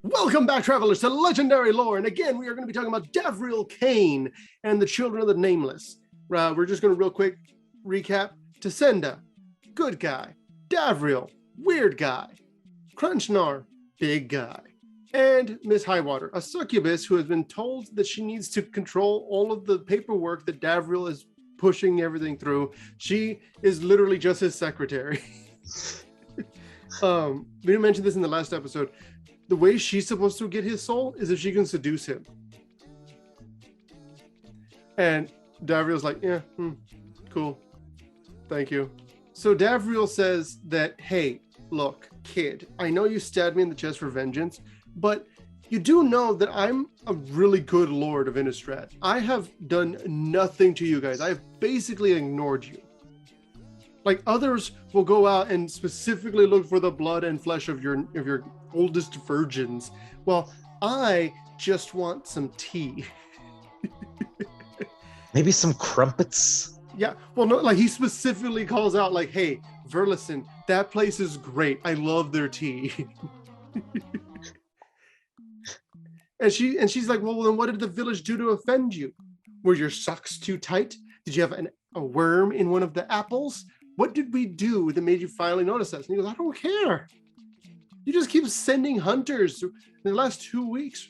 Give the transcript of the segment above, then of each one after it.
Welcome back, travelers, to Legendary Lore. And again, we are going to be talking about Davriel Kane and the Children of the Nameless. We're just going to real quick recap. Tasenda, good guy. Davriel, weird guy. Crunchnar, big guy. And Miss Highwater, a succubus who has been told that she needs to control all of the paperwork that Davriel is pushing everything through. She is literally just his secretary. We didn't mention this in the last episode. The way she's supposed to get his soul is if she can seduce him. And Davriel's like, yeah, cool. Thank you. So Davriel says that, hey, look, kid, I know you stabbed me in the chest for vengeance, but you do know that I'm a really good lord of Innistrad. I have done nothing to you guys. I have basically ignored you. Like, others will go out and specifically look for the blood and flesh of your oldest virgins. Well, I just want some tea. Maybe some crumpets? Yeah, well, no, like he specifically calls out like, hey, Verlison, that place is great. I love their tea. and she's like, well, then what did the village do to offend you? Were your socks too tight? Did you have a worm in one of the apples? What did we do that made you finally notice us? And he goes, I don't care. You just keep sending hunters in the last 2 weeks.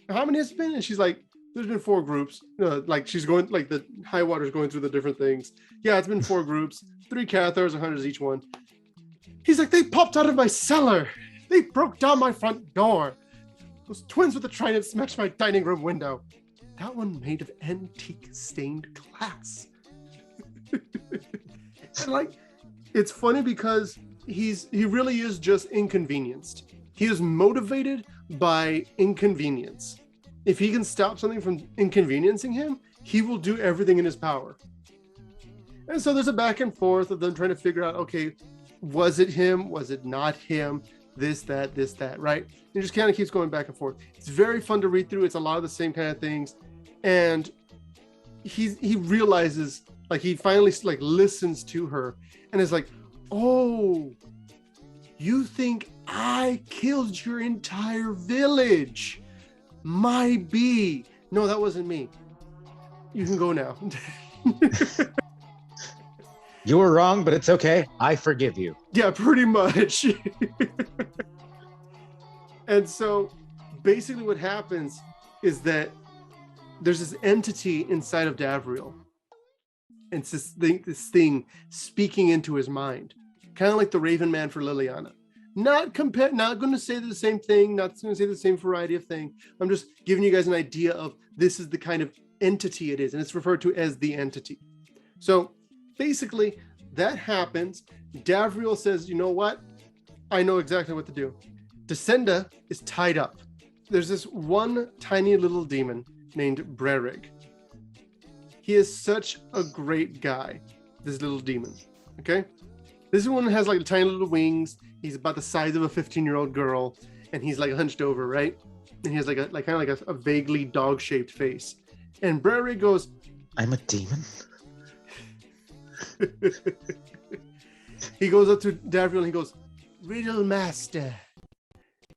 How many has it been? And she's like, there's been 4 groups. Like she's going, like the Highwater's going through the different things. Yeah, it's been 4 groups, 3 Cathars, 100 each one. He's like, they popped out of my cellar. They broke down my front door. Those twins with the trident smashed my dining room window. That one made of antique stained glass. And like, it's funny because he really is just inconvenienced. He is motivated by inconvenience. If he can stop something from inconveniencing him, he will do everything in his power. And so there's a back and forth of them trying to figure out, okay, was it him? Was it not him? This, that, right? It just kind of keeps going back and forth. It's very fun to read through. It's a lot of the same kind of things. And he realizes, like, he finally like listens to her and is like, oh, you think I killed your entire village? My bee. No, that wasn't me. You can go now. You were wrong, but it's okay. I forgive you. Yeah, pretty much. And so basically what happens is that there's this entity inside of Davriel. And it's this thing speaking into his mind. Kind of like the Raven Man for Liliana. Not going to say the same thing, not going to say the same variety of thing. I'm just giving you guys an idea of this is the kind of entity it is, and it's referred to as the entity. So basically, that happens. Davriel says, you know what? I know exactly what to do. Descenda is tied up. There's this one tiny little demon named Brerig. He is such a great guy, this little demon, okay? This one has like tiny little wings. He's about the size of a 15-year-old girl, and he's like hunched over, right? And he has like a vaguely dog-shaped face. And Brerig goes, I'm a demon? He goes up to Davriel and he goes, Riddle Master.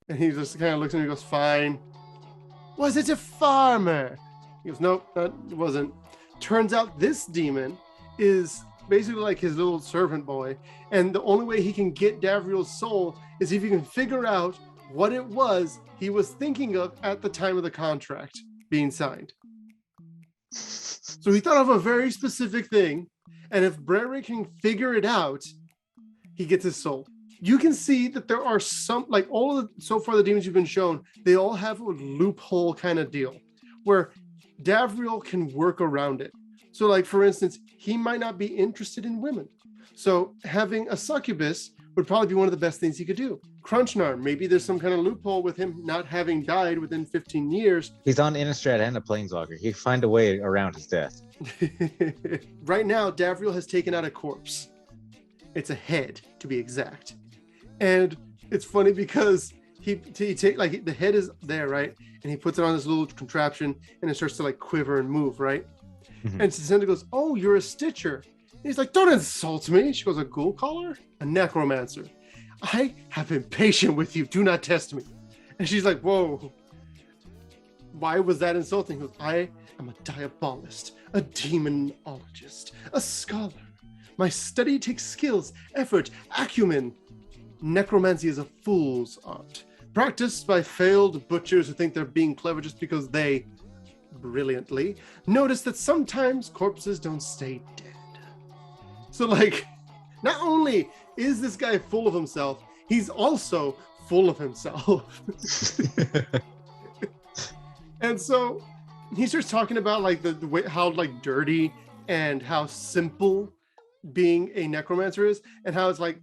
And he just kind of looks at him and he goes, fine. Was it a farmer? He goes, nope, that wasn't. Turns out this demon is basically like his little servant boy, and the only way he can get Davriel's soul is if he can figure out what it was he was thinking of at the time of the contract being signed. So he thought of a very specific thing, and if Brerig can figure it out, he gets his soul. You can see that there are some, like all of the, so far the demons you've been shown, they all have a loophole kind of deal where Davriel can work around it. So like, for instance, he might not be interested in women. So having a succubus would probably be one of the best things he could do. Crunchnar, maybe there's some kind of loophole with him not having died within 15 years. He's on Innistrad and a Planeswalker. He'd find a way around his death. Right now, Davriel has taken out a corpse. It's a head, to be exact. And it's funny because he take like the head is there, right? And he puts it on this little contraption and it starts to like quiver and move, right? Mm-hmm. And Sisenda goes, oh, you're a Stitcher. And he's like, don't insult me. She goes, a ghoul caller? A necromancer. I have been patient with you. Do not test me. And she's like, whoa, why was that insulting? He goes, I am a diabolist, a demonologist, a scholar. My study takes skills, effort, acumen. Necromancy is a fool's art, practiced by failed butchers who think they're being clever just because they, brilliantly, notice that sometimes corpses don't stay dead. So, like, not only is this guy full of himself, he's also full of himself. And so he starts talking about like the way how like dirty and how simple being a necromancer is, and how it's like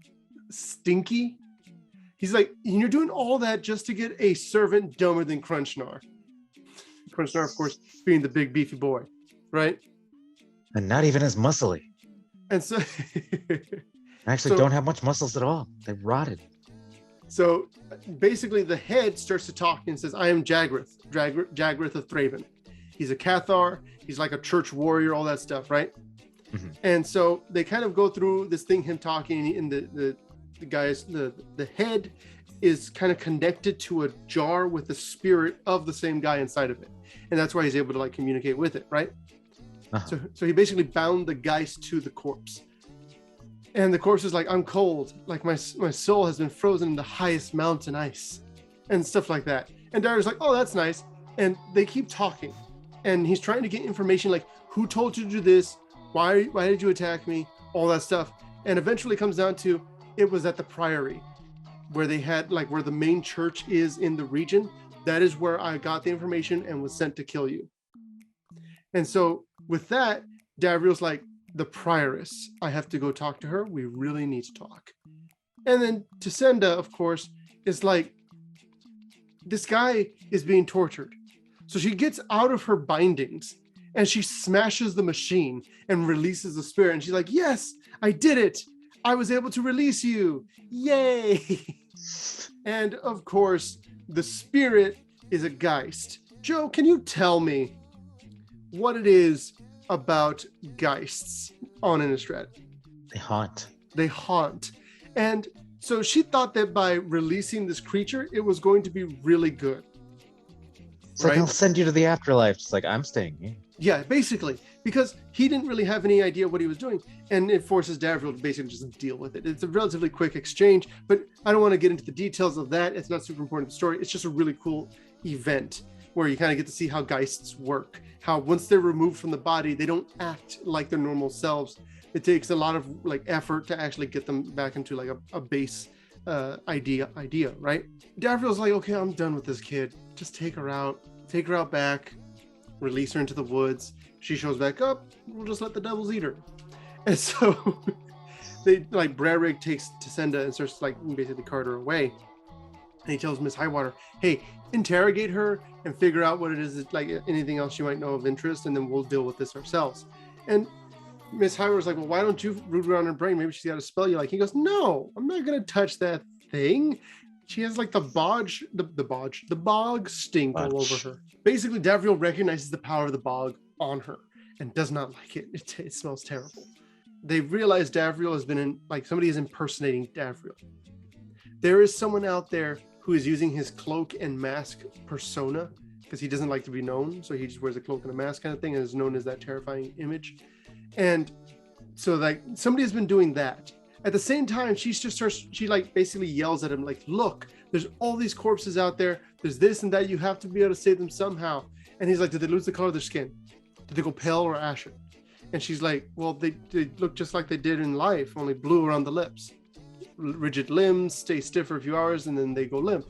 stinky. He's like, you're doing all that just to get a servant dumber than Crunchnar. Crunchnar, of course, being the big beefy boy, right? And not even as muscly. And so I actually don't have much muscles at all. They rotted. So basically the head starts to talk and says, I am Jagrith of Thraben. He's a Cathar. He's like a church warrior, all that stuff, right? Mm-hmm. And so they kind of go through this thing, him talking, and the head is kind of connected to a jar with the spirit of the same guy inside of it. And that's why he's able to like communicate with it, right? Uh-huh. So he basically bound the geist to the corpse. And the corpse is like, I'm cold. Like my soul has been frozen in the highest mountain ice and stuff like that. And Darius like, oh, that's nice. And they keep talking. And he's trying to get information like, who told you to do this? Why did you attack me? All that stuff. And eventually comes down to, it was at the priory where they had like where the main church is in the region. That is where I got the information and was sent to kill you. And so with that, Davriel's like, the prioress, I have to go talk to her. We really need to talk. And then Tisenda, of course, is like, this guy is being tortured. So she gets out of her bindings and she smashes the machine and releases the spirit. And she's like, yes, I did it. I was able to release you. Yay. And of course, the spirit is a geist. Joe, can you tell me what it is about geists on Innistrad? They haunt. And so she thought that by releasing this creature, it was going to be really good. It's right? Like, I'll send you to the afterlife. It's like, I'm staying here. Yeah, basically, because he didn't really have any idea what he was doing. And it forces Davriel to basically just deal with it. It's a relatively quick exchange, but I don't want to get into the details of that. It's not super important to the story. It's just a really cool event where you kind of get to see how geists work. How once they're removed from the body, they don't act like their normal selves. It takes a lot of like effort to actually get them back into like a base idea, right? Davriel's like, okay, I'm done with this kid. Just take her out back, release her into the woods. She shows back up, we'll just let the devils eat her. And so they like Brerig takes Tisenda and starts like basically cart her away. And he tells Miss Highwater, hey, interrogate her and figure out what it is, like anything else you might know of interest, and then we'll deal with this ourselves. And Miss Highwater's like, well, why don't you root around her brain? Maybe she's got a spell you like. He goes, no, I'm not going to touch that thing. She has like the bog stink all over her. Basically, Davriel recognizes the power of the bog on her and does not like it. It smells terrible. They realize Davriel has been somebody is impersonating Davriel. There is someone out there who is using his cloak and mask persona because he doesn't like to be known. So he just wears a cloak and a mask kind of thing and is known as that terrifying image. And so like somebody has been doing that. At the same time, she like basically yells at him like, look, there's all these corpses out there. There's this and that. You have to be able to save them somehow. And he's like, did they lose the color of their skin? Did they go pale or ashen? And she's like, well, they look just like they did in life, only blue around the lips. Rigid limbs, stay stiff for a few hours, and then they go limp.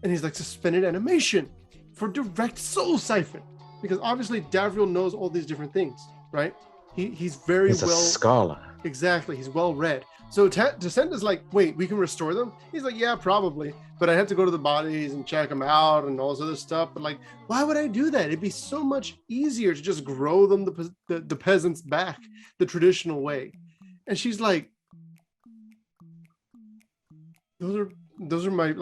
And he's like, suspended animation for direct soul siphon. Because obviously Davriel knows all these different things, right? He's a scholar. Exactly, he's well read. So Tisenda's like, wait, we can restore them? He's like, yeah, probably. But I have to go to the bodies and check them out and all this other stuff. But like, why would I do that? It'd be so much easier to just grow them the peasants back the traditional way. And she's like, those are my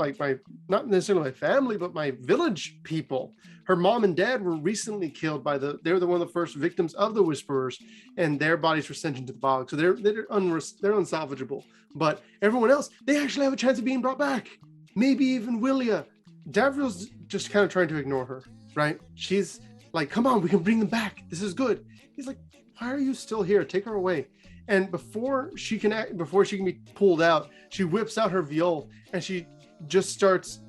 not necessarily my family, but my village people. Her mom and dad were recently killed by they're one of the first victims of the Whisperers, and their bodies were sent into the bog. So they're unsalvageable. But everyone else, they actually have a chance of being brought back. Maybe even Willia. Davriel's just kind of trying to ignore her, right? She's like, come on, we can bring them back. This is good. He's like, why are you still here? Take her away. And before she can be pulled out, she whips out her viol and she just starts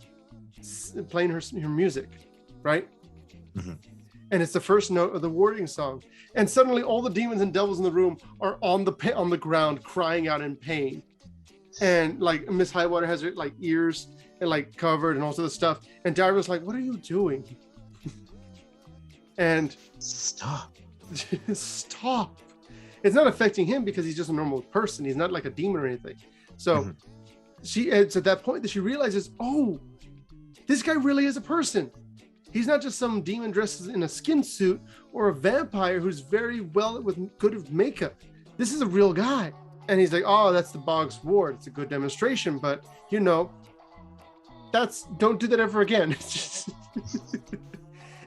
playing her music, right? Mm-hmm. And it's the first note of the warding song. And suddenly all the demons and devils in the room are on the ground crying out in pain. And like Miss Highwater has her like ears and like covered and all sorts of stuff. And Davriel's like, what are you doing? And stop. Stop. It's not affecting him because he's just a normal person. He's not like a demon or anything. So it's at that point that she realizes, oh, this guy really is a person. He's not just some demon dressed in a skin suit or a vampire who's very well with good makeup. This is a real guy. And he's like, oh, that's the Bog's ward. It's a good demonstration, but you know, don't do that ever again.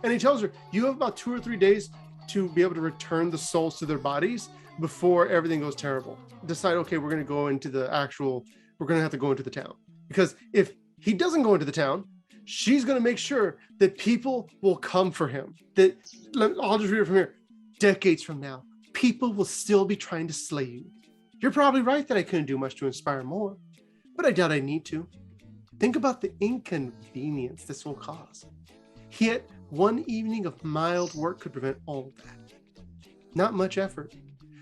And he tells her, you have about 2 or 3 days to be able to return the souls to their bodies before everything goes terrible. Decide, okay, we're going to have to go into the town. Because if he doesn't go into the town, she's going to make sure that people will come for him. I'll just read it from here. Decades from now, people will still be trying to slay you. You're probably right that I couldn't do much to inspire more, but I doubt I need to. Think about the inconvenience this will cause. Yet, one evening of mild work could prevent all of that. Not much effort.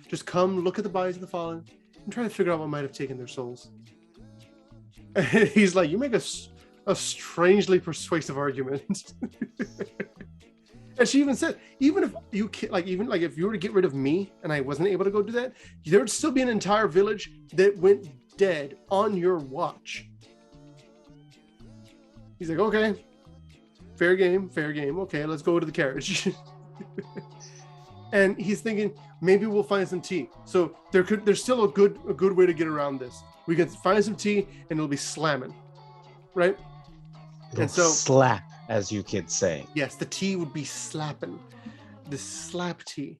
Just come look at the bodies of the fallen and try to figure out what might have taken their souls. And he's like, you make a strangely persuasive argument. And she even said, even if you were to get rid of me and I wasn't able to go do that, there would still be an entire village that went dead on your watch. He's like, okay, fair game. Okay, let's go to the carriage. And he's thinking, maybe we'll find some tea. So there's still a good way to get around this. We can find some tea and it'll be slamming, right? And so slap, as you kids say. Yes, the tea would be slapping. The slap tea.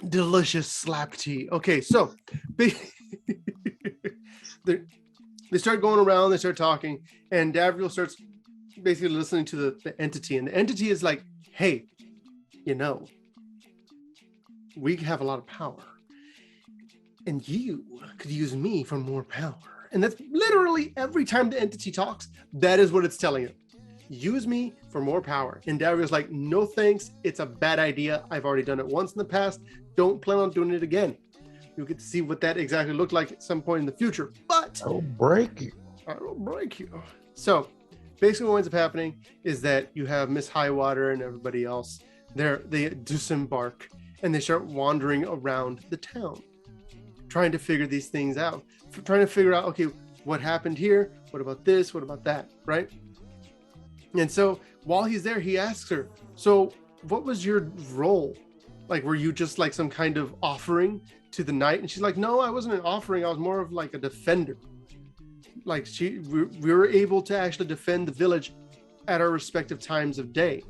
Delicious slap tea. Okay, so they start going around, they start talking, and Davriel starts basically listening to the entity, and the entity is like, hey, you know, we have a lot of power, and you could use me for more power. And that's literally every time the entity talks, that is what it's telling it. Use me for more power. And Davriel's like, no thanks, it's a bad idea. I've already done it once in the past. Don't plan on doing it again. You'll get to see what that exactly looked like at some point in the future. But I'll break you. I will break you. So basically what ends up happening is that you have Miss Highwater and everybody else. They disembark and they start wandering around the town, trying to figure these things out. Trying to figure out, okay, what happened here? What about this? What about that? Right? And so while he's there, he asks her, so what was your role? Like, were you just like some kind of offering to the night? And she's like, no, I wasn't an offering. I was more of like a defender. Like we were able to actually defend the village at our respective times of day.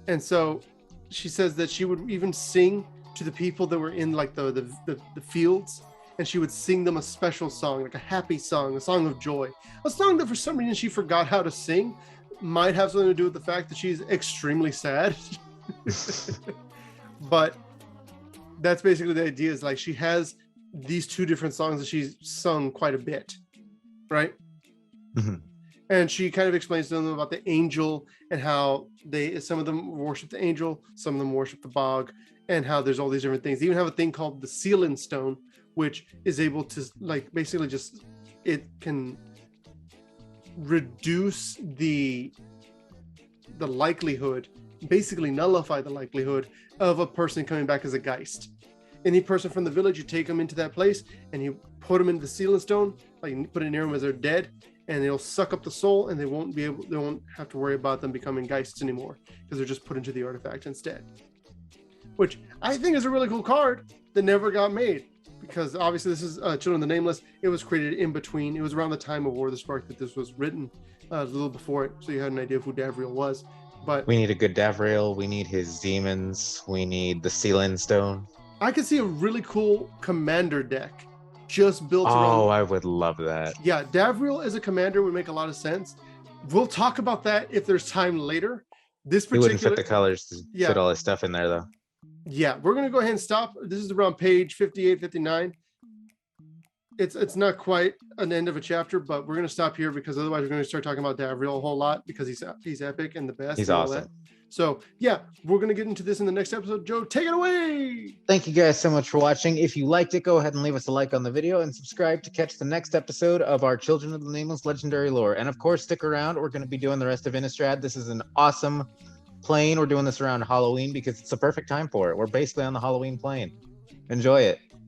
And so she says that she would even sing to the people that were in like the fields. And she would sing them a special song, like a happy song, a song of joy. A song that for some reason she forgot how to sing. Might have something to do with the fact that she's extremely sad. But that's basically the idea, is like she has these 2 different songs that she's sung quite a bit, right? Mm-hmm. And she kind of explains to them about the angel and how some of them worship the angel, some of them worship the bog, and how there's all these different things. They even have a thing called the sealing stone, which is able to like basically just, it can reduce the likelihood, basically nullify the likelihood of a person coming back as a geist. Any person from the village, you take them into that place and you put them into the sealing stone, like you put it near them as they're dead, and they'll suck up the soul, and they won't have to worry about them becoming geists anymore, because they're just put into the artifact instead. Which I think is a really cool card that never got made, because obviously this is Children of the Nameless. It was created in between. It was around the time of War of the Spark that this was written, a little before it, so you had an idea of who Davriel was. But we need a good Davriel. We need his demons. We need the sealing stone. I could see a really cool commander deck just built Oh, around. I would love that. Yeah, Davriel as a commander would make a lot of sense. We'll talk about that if there's time later. This He wouldn't fit particular, the colors to yeah, fit all his stuff in there, though. yeah, we're gonna go ahead and stop. This is around page 58, 59. It's not quite an end of a chapter, but we're gonna stop here because otherwise we're gonna start talking about Davriel a whole lot because he's epic and the best. He's and all awesome. that. So yeah, we're gonna get into this in the next episode. Joe, take it away. Thank you guys so much for watching. If you liked it, go ahead and leave us a like on the video and subscribe to catch the next episode of our Children of the Nameless Legendary Lore. And of course, stick around. We're going to be doing the rest of Innistrad. This is an awesome plane. We're doing this around Halloween because it's the perfect time for it. We're basically on the Halloween plane. Enjoy it.